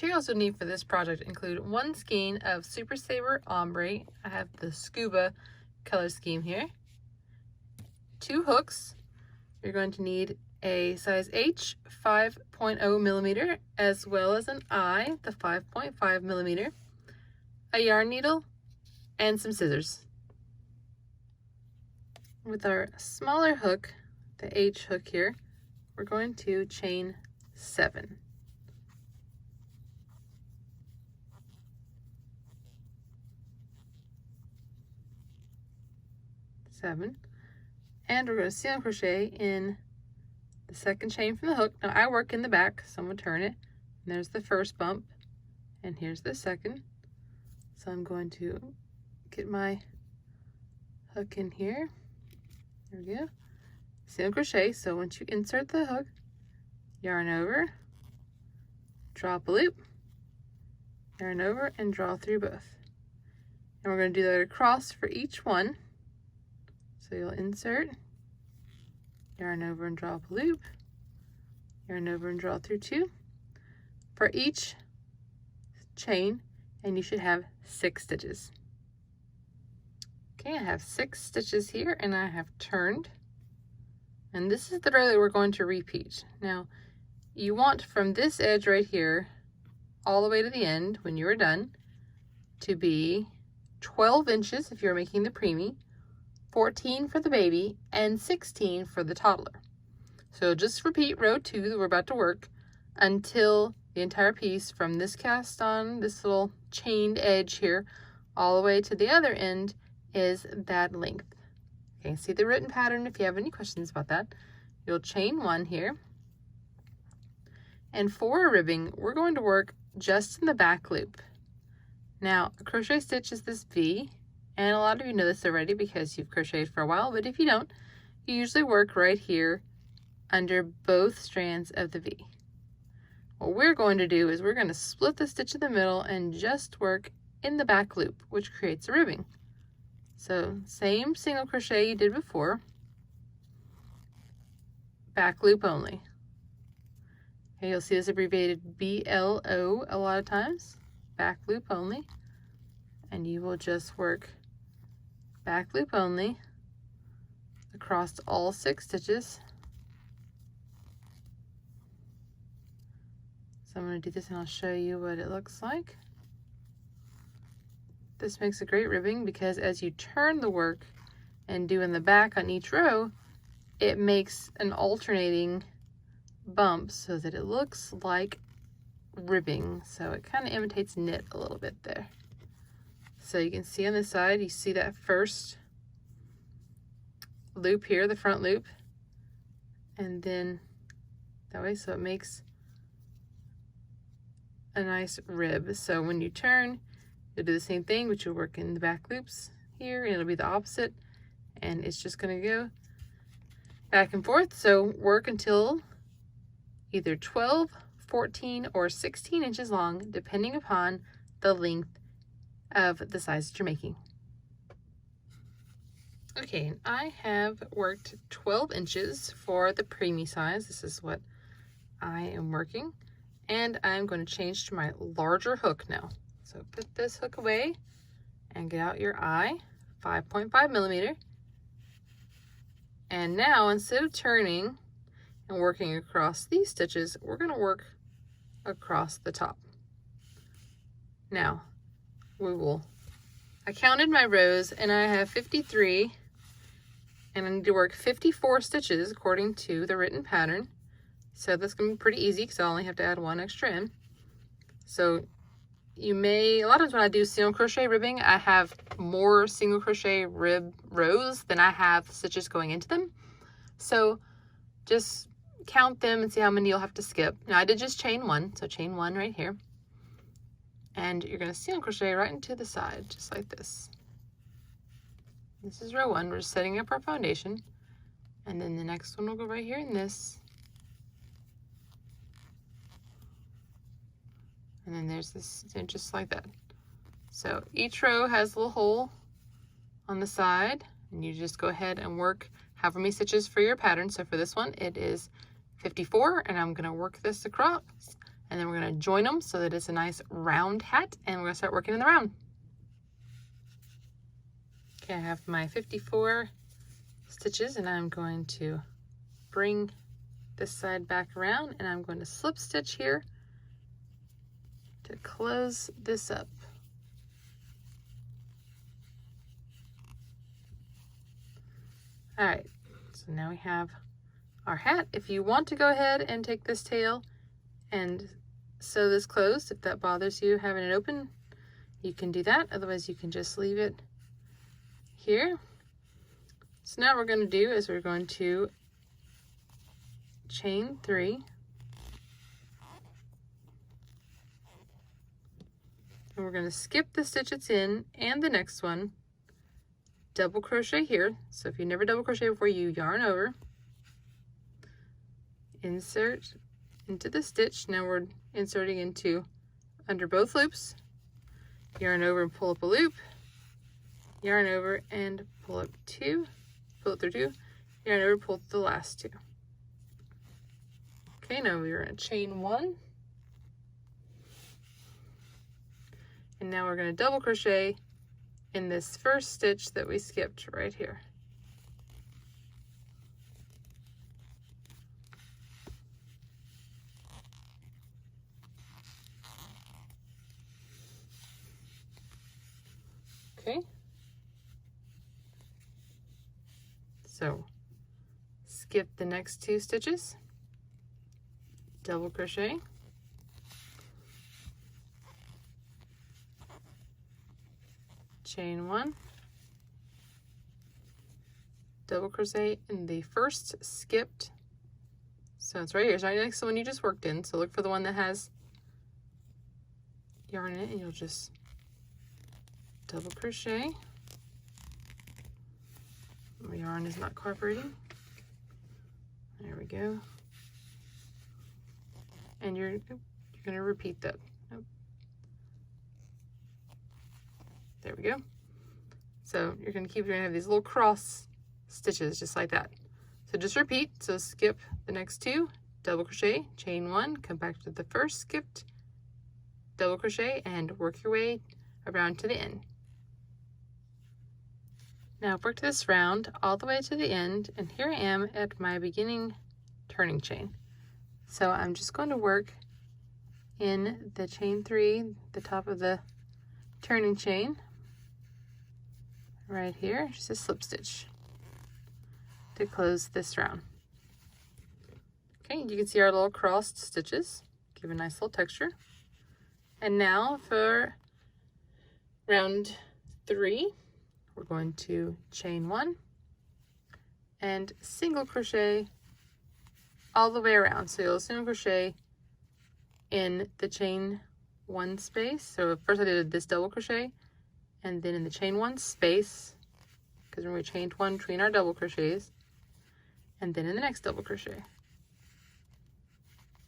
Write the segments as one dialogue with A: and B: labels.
A: materials you'll need for this project include 1 skein of Super Saver Ombre. I have the Scuba color scheme here. 2 hooks. You're going to need a size H 5.0 millimeter, as well as an I, the 5.5 millimeter, a yarn needle, and some scissors. With our smaller hook, the H hook here, we're going to chain 7. And we're going to single crochet in the second chain from the hook. Now I work in the back, so I'm going to turn it, and there's the first bump, and here's the second. So I'm going to get my hook in here. There we go. Single crochet. So once you insert the hook, yarn over, drop a loop, yarn over, and draw through both. And we're going to do that across for each one. So you'll insert, yarn over and draw up a loop, yarn over and draw through 2 for each chain, and you should have 6 stitches. Okay, I have 6 stitches here, and I have turned, and this is the row that we're going to repeat. Now you want from this edge right here all the way to the end when you are done to be 12 inches if you're making the preemie, 14 for the baby, and 16 for the toddler. So just repeat row 2 that we're about to work until the entire piece from this cast on, this little chained edge here, all the way to the other end is that length. Okay, see the written pattern if you have any questions about that. You'll chain 1 here. And for a ribbing, we're going to work just in the back loop. Now, a crochet stitch is this V, and a lot of you know this already because you've crocheted for a while, but if you don't, you usually work right here under both strands of the V. What we're going to do is we're going to split the stitch in the middle and just work in the back loop, which creates a ribbing. So same single crochet you did before, back loop only. Okay, you'll see this abbreviated BLO a lot of times, back loop only, and you will just work back loop only across all 6 stitches. So I'm going to do this and I'll show you what it looks like. This makes a great ribbing because as you turn the work and do in the back on each row, it makes an alternating bump so that it looks like ribbing. So it kind of imitates knit a little bit there. So you can see on this side, you see that first loop here, the front loop, and then that way, so it makes a nice rib. So when you turn, you'll do the same thing, but you'll work in the back loops here, and it'll be the opposite, and it's just going to go back and forth. So work until either 12, 14, or 16 inches long, depending upon the length of the size that you're making. Okay, I have worked 12 inches for the preemie size. This is what I am working, and I'm going to change to my larger hook now. So put this hook away and get out your I, 5.5 millimeter. And now instead of turning and working across these stitches, we're going to work across the top. Now, I counted my rows and I have 53, and I need to work 54 stitches according to the written pattern. So that's going to be pretty easy because I only have to add 1 extra in. So you may, a lot of times when I do single crochet ribbing, I have more single crochet rib rows than I have stitches going into them. So just count them and see how many you'll have to skip. Now I did just chain 1, so chain 1 right here. And you're going to single crochet right into the side, just like this. This is row 1. We're just setting up our foundation. And then the next one will go right here in this. And then there's this, just like that. So each row has a little hole on the side, and you just go ahead and work however many stitches for your pattern. So for this one, it is 54, and I'm going to work this across and then we're going to join them so that it's a nice round hat, and we're going to start working in the round. Okay, I have my 54 stitches, and I'm going to bring this side back around, and I'm going to slip stitch here to close this up. All right, so now we have our hat. If you want to go ahead and take this tail and sew this closed, if that bothers you having it open, you can do that. Otherwise, you can just leave it here. So now what we're going to do is we're going to chain 3, and we're going to skip the stitch it's in and the next one, double crochet here. So if you never double crochet before, you yarn over, insert into the stitch. Now we're inserting into under both loops, yarn over and pull up a loop, yarn over and pull up 2, pull it through 2, yarn over, pull through the last 2. Okay, now we're going to chain 1, and now we're going to double crochet in this first stitch that we skipped right here. Okay, so skip the next 2 stitches, double crochet, chain 1, double crochet in the first skipped, so it's right here, it's right next to the one you just worked in, so look for the one that has yarn in it, and you'll just double crochet. My yarn is not cooperating. There we go. And you're going to repeat that. Nope. There we go. So you're going to keep, you're going to have these little cross stitches just like that. So just repeat. So skip the next 2, double crochet, chain 1, come back to the first skipped, double crochet, and work your way around to the end. Now I've worked this round all the way to the end, and here I am at my beginning turning chain. So I'm just going to work in the chain 3, the top of the turning chain, right here, just a slip stitch to close this round. Okay, you can see our little crossed stitches, give a nice little texture. And now for round 3, we're going to chain 1 and single crochet all the way around. So you'll single crochet in the chain 1 space. So first I did this double crochet, and then in the chain 1 space, because when we chained 1 between our double crochets, and then in the next double crochet.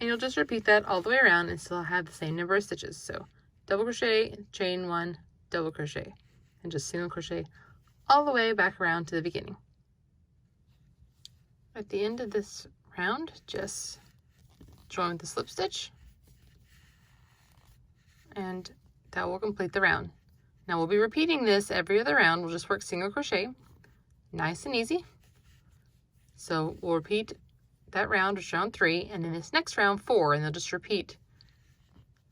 A: And you'll just repeat that all the way around and still have the same number of stitches. So double crochet, chain 1, double crochet, and just single crochet all the way back around to the beginning. At the end of this round, just join the slip stitch, and that will complete the round. Now we'll be repeating this every other round. We'll just work single crochet, nice and easy. So we'll repeat that round, which is round 3, and then this next round 4, and they'll just repeat.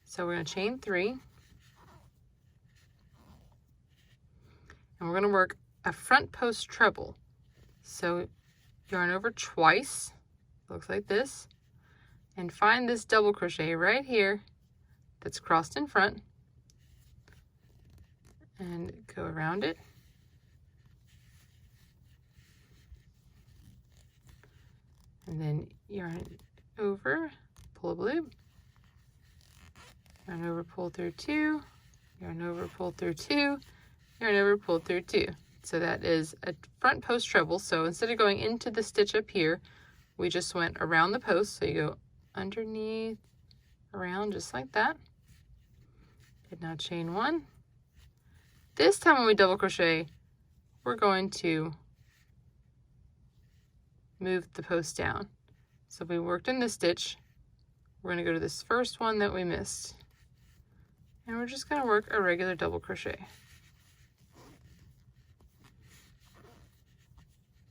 A: So we're going to chain 3, and we're going to work a front post treble. So yarn over twice, looks like this, and find this double crochet right here that's crossed in front, and go around it, and then yarn over, pull a loop, yarn over, pull through 2, yarn over, pull through 2, yarn over, pull through 2. So that is a front post treble. So instead of going into the stitch up here, we just went around the post. So you go underneath, around, just like that. And now chain 1. This time when we double crochet, we're going to move the post down. So we worked in this stitch, we're going to go to this first one that we missed. And we're just going to work a regular double crochet.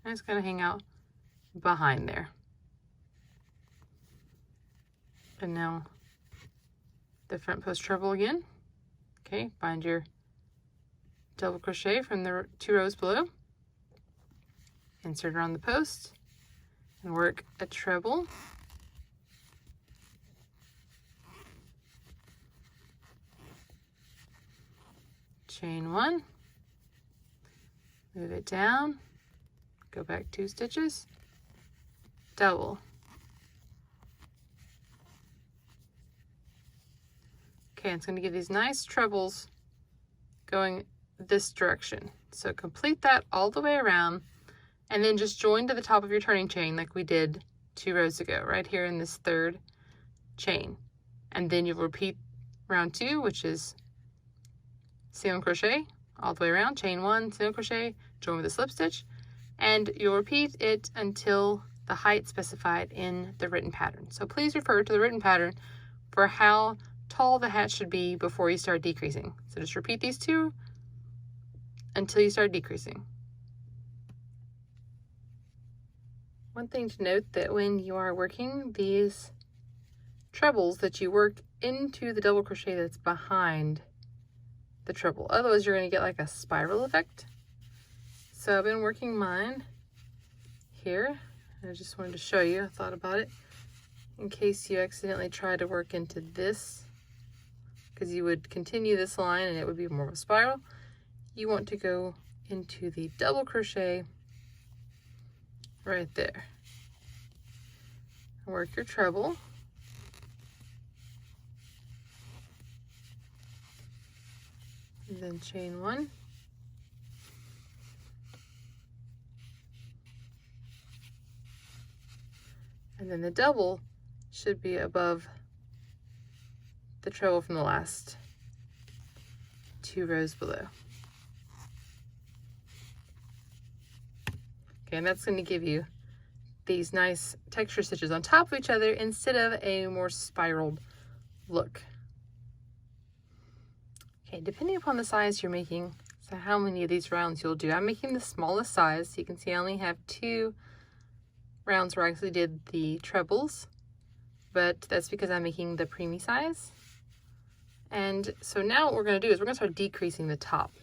A: And it's going to hang out behind there. And now the front post treble again. Okay, find your double crochet from the 2 rows below. Insert around the post and work a treble. Chain 1, move it down, go back 2 stitches, double. Okay, it's going to give these nice trebles going this direction. So complete that all the way around, and then just join to the top of your turning chain like we did 2 rows ago, right here in this 3rd chain. And then you'll repeat round 2, which is single crochet all the way around, chain 1, single crochet, join with a slip stitch, and you'll repeat it until the height specified in the written pattern. So please refer to the written pattern for how tall the hat should be before you start decreasing. So just repeat these 2 until you start decreasing. One thing to note, that when you are working these trebles, that you work into the double crochet that's behind the treble. Otherwise you're going to get like a spiral effect. So I've been working mine here. I just wanted to show you, I thought about it in case you accidentally try to work into this, because you would continue this line and it would be more of a spiral. You want to go into the double crochet right there. Work your treble. And then chain 1. And then the double should be above the treble from the last 2 rows below. Okay, and that's going to give you these nice texture stitches on top of each other instead of a more spiraled look. Okay, depending upon the size you're making, so how many of these rounds you'll do. I'm making the smallest size, so you can see I only have 2 rounds where I actually did the trebles, but that's because I'm making the preemie size. And so now what we're going to do is we're going to start decreasing the top.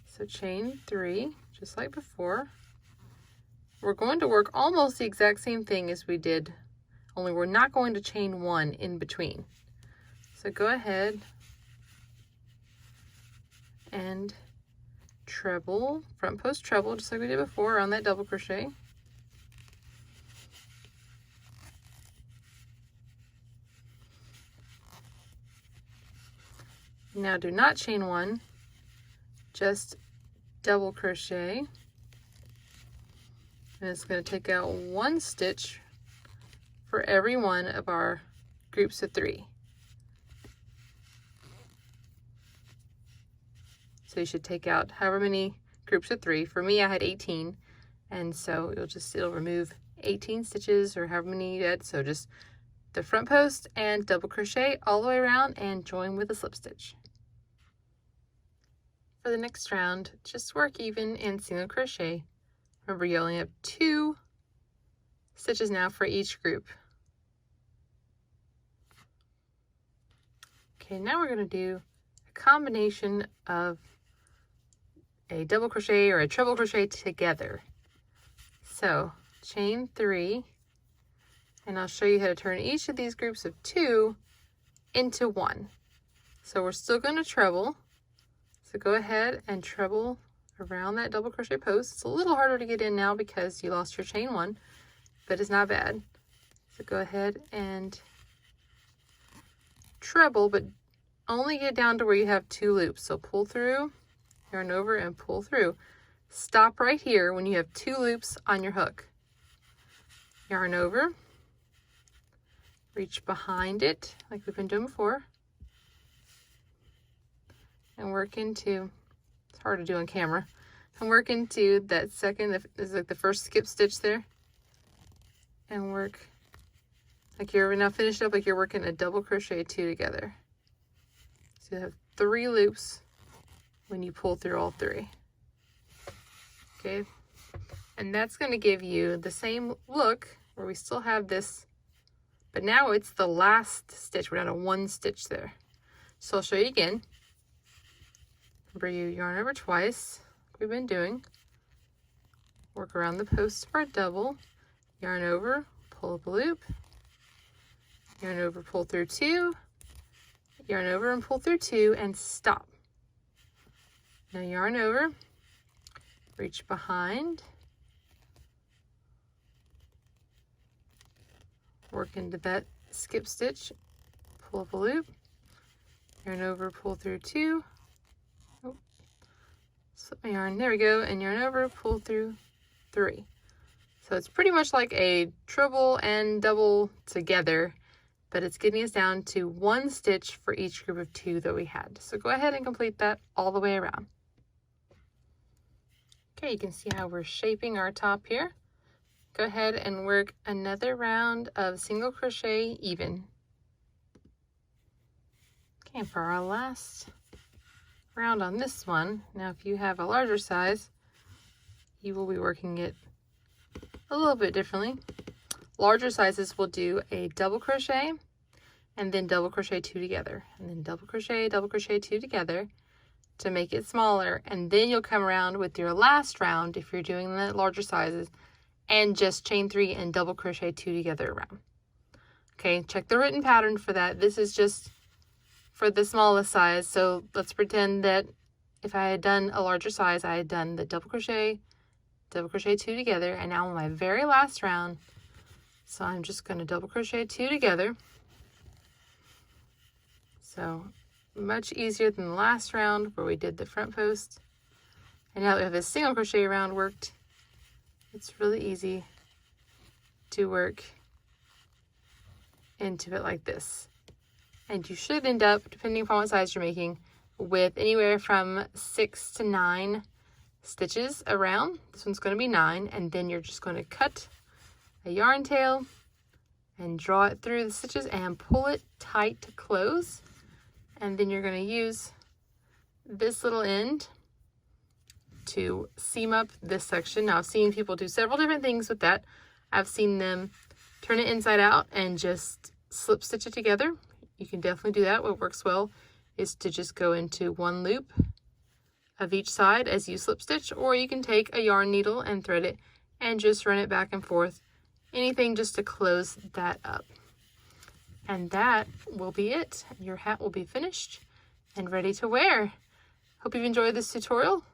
A: So chain 3, just like before. We're going to work almost the exact same thing as we did, only we're not going to chain 1 in between. So go ahead and treble, front post treble, just like we did before on that double crochet. Now do not chain 1, just double crochet. And it's going to take out 1 stitch for every one of our groups of 3. So you should take out however many groups of 3. For me, I had 18, and so it'll remove 18 stitches or however many you had. So just the front post and double crochet all the way around and join with a slip stitch. For the next round, just work even and single crochet. Remember, you only have 2 stitches now for each group. Okay, now we're going to do a combination of a double crochet or a treble crochet together. So chain 3, and I'll show you how to turn each of these groups of 2 into 1. So we're still going to treble. So go ahead and treble around that double crochet post. It's a little harder to get in now because you lost your chain 1, but it's not bad. So go ahead and treble, but only get down to where you have 2 loops. So pull through, yarn over, and pull through. Stop right here when you have 2 loops on your hook. Yarn over, reach behind it like we've been doing before, and work into, it's hard to do on camera, and work into that second, this is like the first skip stitch there, and work Like you're now finished up like you're working a double crochet 2 together. So you have 3 loops when you pull through all 3. Okay, and that's going to give you the same look where we still have this, but now it's the last stitch. We're down to 1 stitch there. So I'll show you again. Remember, you yarn over twice, like we've been doing. Work around the post for a double, yarn over, pull up a loop, yarn over, pull through 2, yarn over and pull through 2, and stop. Now yarn over, reach behind, work into that skip stitch, pull up a loop, yarn over, pull through 2, oh, slip my yarn, there we go, and yarn over, pull through 3. So it's pretty much like a treble and double together, but it's getting us down to 1 stitch for each group of 2 that we had. So go ahead and complete that all the way around. Okay, you can see how we're shaping our top here. Go ahead and work another round of single crochet even. Okay, for our last round on this one, now if you have a larger size, you will be working it a little bit differently. Larger sizes will do a double crochet and then double crochet 2 together, and then double crochet 2 together to make it smaller, and then you'll come around with your last round if you're doing the larger sizes and just chain 3 and double crochet 2 together around. Okay, check the written pattern for that. This is just for the smallest size, so let's pretend that if I had done a larger size, I had done the double crochet 2 together, and now on my very last round, so I'm just going to double crochet 2 together. So much easier than the last round where we did the front post. And now that we have this single crochet round worked, it's really easy to work into it like this. And you should end up, depending upon what size you're making, with anywhere from 6 to 9 stitches around. This one's going to be 9, and then you're just going to cut a yarn tail and draw it through the stitches and pull it tight to close. And then you're going to use this little end to seam up this section. Now I've seen people do several different things with that. I've seen them turn it inside out and just slip stitch it together. You can definitely do that. What works well is to just go into 1 loop of each side as you slip stitch, or you can take a yarn needle and thread it and just run it back and forth. Anything just to close that up. And that will be it. Your hat will be finished and ready to wear. Hope you've enjoyed this tutorial.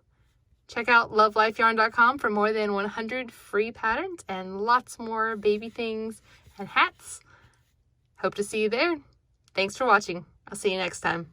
A: Check out love.life.yarn.com for more than 100 free patterns and lots more baby things and hats. Hope to see you there. Thanks for watching. I'll see you next time.